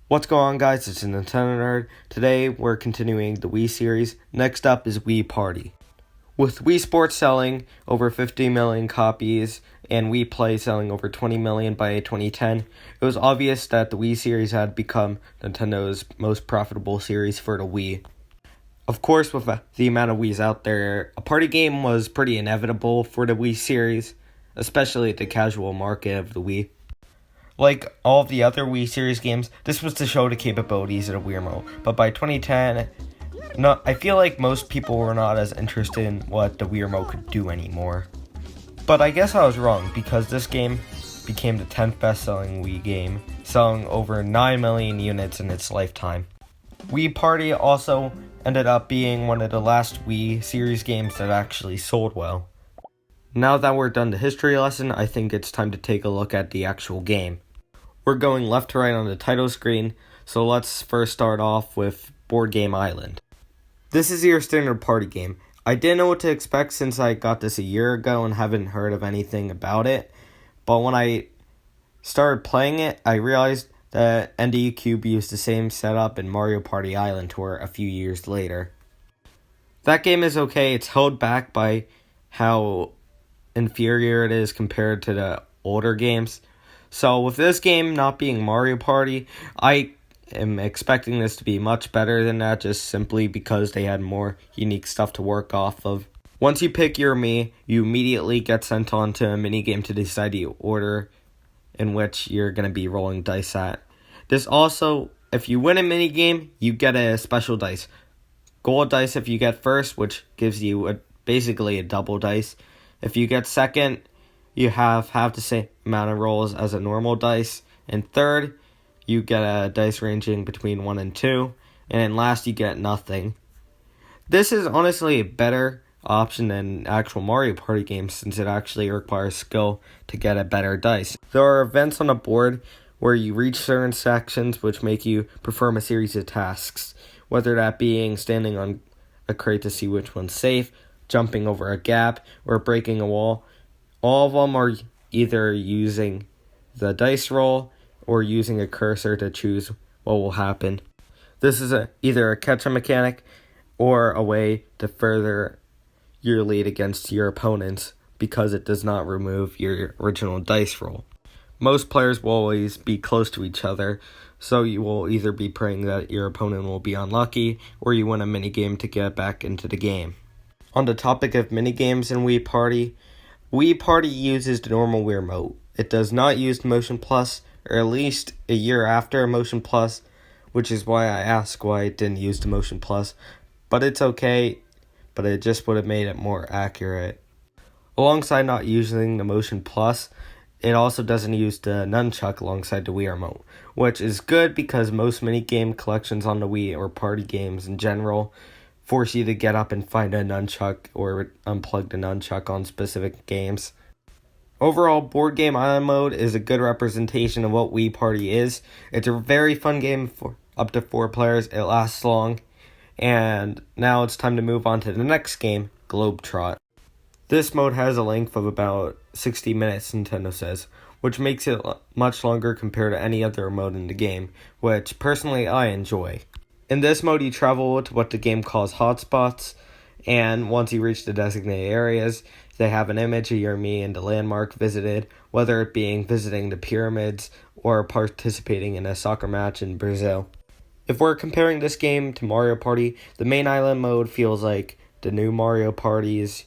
What's going on, guys? It's a Nintendo Nerd. Today we're continuing the Wii series. Next up is WiiParty. With Wii Sports selling over 50 million copies and Wii Play selling over 20 million by 2010, it was obvious that the Wii series had become Nintendo's most profitable series for the Wii. Of course, with the amount of Wiis out there, a party game was pretty inevitable for the Wii series, especially the casual market of the Wii. Like all of the other Wii series games, this was to show the capabilities of the Wii Remote. But by 2010, I feel like most people were not as interested in what the Wii Remote could do anymore. But I guess I was wrong, because this game became the 10th best-selling Wii game, selling over 9 million units in its lifetime. WiiParty also ended up being one of the last Wii series games that actually sold well. Now that we're done the history lesson, I think it's time to take a look at the actual game. We're going left to right on the title screen, so let's first start off with Board Game Island. This is your standard party game. I didn't know what to expect since I got this a year ago and haven't heard of anything about it, but when I started playing it, I realized that NDCube used the same setup in Mario Party Island Tour a few years later. That game is okay. It's held back by how inferior it is compared to the older games. So with this game not being Mario Party, I am expecting this to be much better than that, just simply because they had more unique stuff to work off of. Once you pick your Mii, you immediately get sent on to a minigame to decide the order in which you're going to be rolling dice at. This also, if you win a minigame, you get a special dice. Gold dice if you get first, which gives you basically a double dice. If you get second, you have the same amount of rolls as a normal dice. And third, you get a dice ranging between 1 and 2. And then last, you get nothing. This is honestly a better option than actual Mario Party games, since it actually requires skill to get a better dice. There are events on the board where you reach certain sections which make you perform a series of tasks, whether that being standing on a crate to see which one's safe, jumping over a gap, or breaking a wall. All of them are either using the dice roll or using a cursor to choose what will happen. This is either a catch-up mechanic or a way to further your lead against your opponents, because it does not remove your original dice roll. Most players will always be close to each other, so you will either be praying that your opponent will be unlucky, or you win a minigame to get back into the game. On the topic of minigames in WiiParty, WiiParty uses the normal Wii Remote. It does not use Motion Plus, or at least a year after Motion Plus, which is why I asked why it didn't use the Motion Plus. But it's okay, but it just would have made it more accurate. Alongside not using the Motion Plus, it also doesn't use the nunchuck alongside the Wii Remote, which is good because most minigame collections on the Wii, or party games in general, force you to get up and find a nunchuck or unplug the nunchuck on specific games. Overall, Board Game Island mode is a good representation of what WiiParty is. It's a very fun game for up to 4 players. It lasts long. And now it's time to move on to the next game, Trot. This mode has a length of about 60 minutes, Nintendo says, which makes it much longer compared to any other mode in the game, which personally I enjoy. In this mode, you travel to what the game calls hotspots, and once you reach the designated areas, they have an image of your Mii and the landmark visited, whether it being visiting the pyramids or participating in a soccer match in Brazil. If we're comparing this game to Mario Party, the main island mode feels like the new Mario Parties,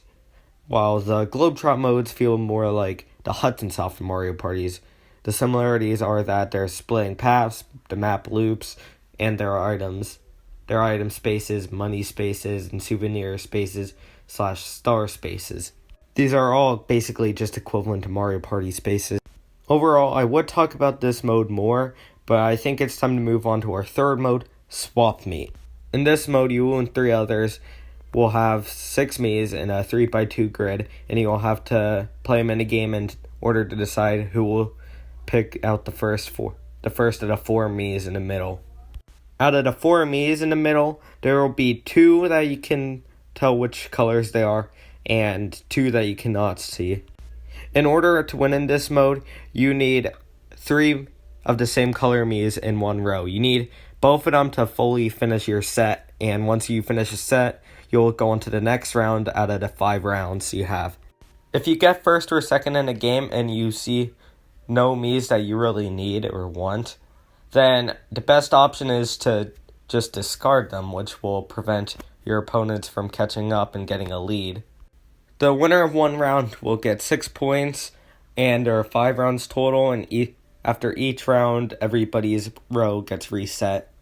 while the Globetrot modes feel more like the Hudson Soft Mario Parties. The similarities are that they're splitting paths, the map loops, and there are items. There are item spaces, money spaces, and souvenir spaces / star spaces. These are all basically just equivalent to Mario Party spaces. Overall, I would talk about this mode more, but I think it's time to move on to our third mode, Swap Meet. In this mode, you and 3 others will have 6 Miis in a 3x2 grid, and you will have to play a minigame in order to decide who will pick out the first of the 4 Miis in the middle. Out of the 4 Miis in the middle, there will be 2 that you can tell which colors they are, and 2 that you cannot see. In order to win in this mode, you need 3 of the same color Miis in one row. You need both of them to fully finish your set, and once you finish a set, you'll go on to the next round out of the 5 rounds you have. If you get first or second in a game and you see no Miis that you really need or want, then the best option is to just discard them, which will prevent your opponents from catching up and getting a lead. The winner of one round will get 6 points, and there are 5 rounds total, and after each round, everybody's row gets reset.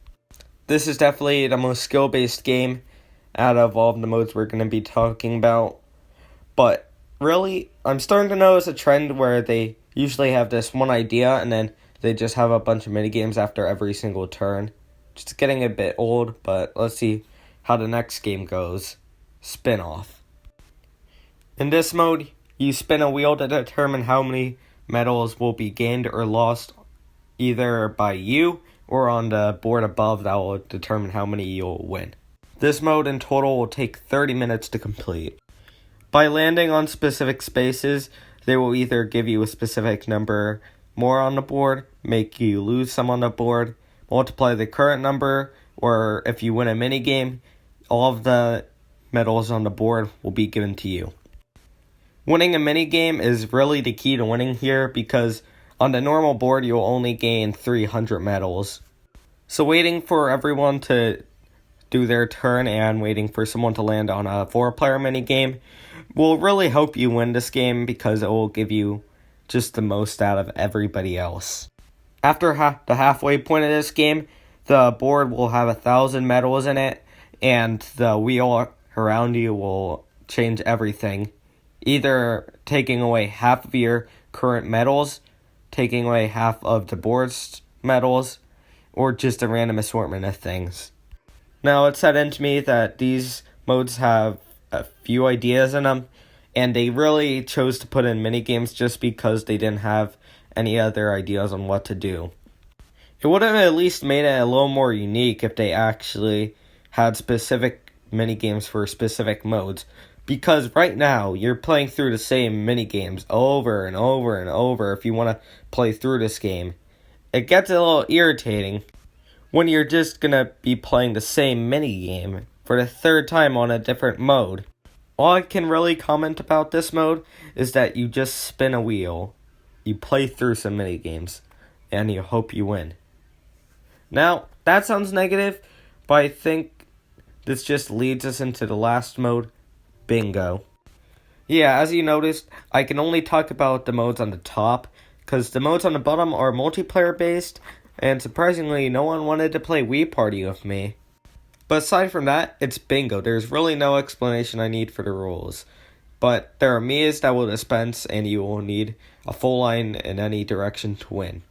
This is definitely the most skill-based game out of all of the modes we're going to be talking about, but really, I'm starting to notice a trend where they usually have this one idea and then they just have a bunch of minigames after every single turn. Just getting a bit old, but let's see how the next game goes. Spin-off. In this mode, you spin a wheel to determine how many medals will be gained or lost either by you or on the board above. That will determine how many you'll win. This mode in total will take 30 minutes to complete. By landing on specific spaces, they will either give you a specific number more on the board, make you lose some on the board, multiply the current number, or if you win a minigame, all of the medals on the board will be given to you. Winning a minigame is really the key to winning here because on the normal board you'll only gain 300 medals. So waiting for everyone to do their turn and waiting for someone to land on a 4-player minigame will really help you win this game because it will give you just the most out of everybody else. After the halfway point of this game, the board will have 1,000 medals in it, and the wheel around you will change everything, either taking away half of your current medals, taking away half of the board's medals, or just a random assortment of things. Now, it said into me that these modes have a few ideas in them, and they really chose to put in minigames just because they didn't have any other ideas on what to do. It would have at least made it a little more unique if they actually had specific minigames for specific modes, because right now you're playing through the same minigames over and over and over if you want to play through this game. It gets a little irritating when you're just going to be playing the same minigame for the 3rd time on a different mode. All I can really comment about this mode is that you just spin a wheel, you play through some minigames, and you hope you win. Now, that sounds negative, but I think this just leads us into the last mode, Bingo. Yeah, as you noticed, I can only talk about the modes on the top, because the modes on the bottom are multiplayer based, and surprisingly, no one wanted to play WiiParty with me. But aside from that, it's Bingo. There's really no explanation I need for the rules. But there are Miis that will dispense, and you will need a full line in any direction to win.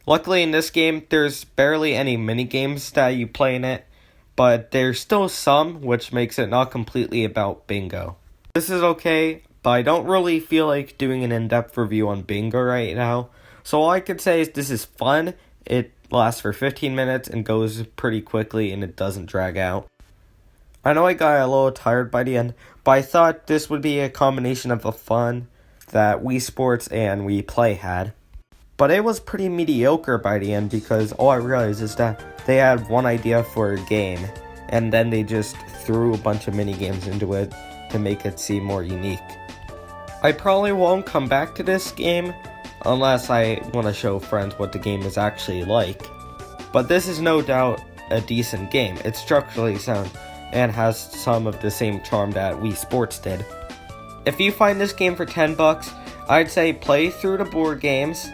Luckily in this game, there's barely any minigames that you play in it, but there's still some, which makes it not completely about Bingo. This is okay, but I don't really feel like doing an in-depth review on Bingo right now, so all I can say is this is fun. It lasts for 15 minutes and goes pretty quickly, and it doesn't drag out. I know I got a little tired by the end, but I thought this would be a combination of the fun that Wii Sports and Wii Play had. But it was pretty mediocre by the end because all I realized is that they had one idea for a game, and then they just threw a bunch of minigames into it to make it seem more unique. I probably won't come back to this game unless I want to show friends what the game is actually like. But this is no doubt a decent game. It's structurally sound and has some of the same charm that Wii Sports did. If you find this game for $10, I'd say play through the board games,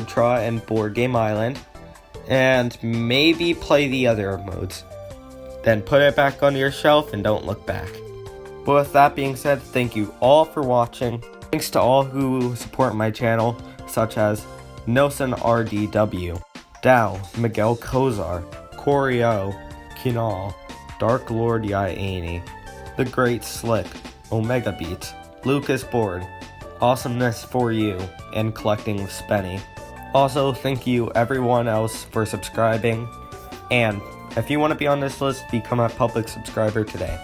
Trot and Board Game Island, and maybe play the other modes. Then put it back on your shelf and don't look back. But with that being said, thank you all for watching. Thanks to all who support my channel, such as Nelson RDW, Dow, Miguel Kozar, Corio, Kinal, Dark Lord Yaini, The Great Slick, Omega Beats, Lucas Board, Awesomeness for You, and Collecting with Spenny. Also, thank you everyone else for subscribing, and if you want to be on this list, become a public subscriber today.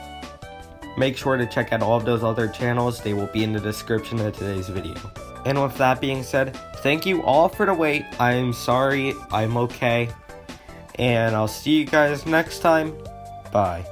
Make sure to check out all of those other channels, they will be in the description of today's video. And with that being said, thank you all for the wait. I'm sorry, I'm okay. And I'll see you guys next time. Bye.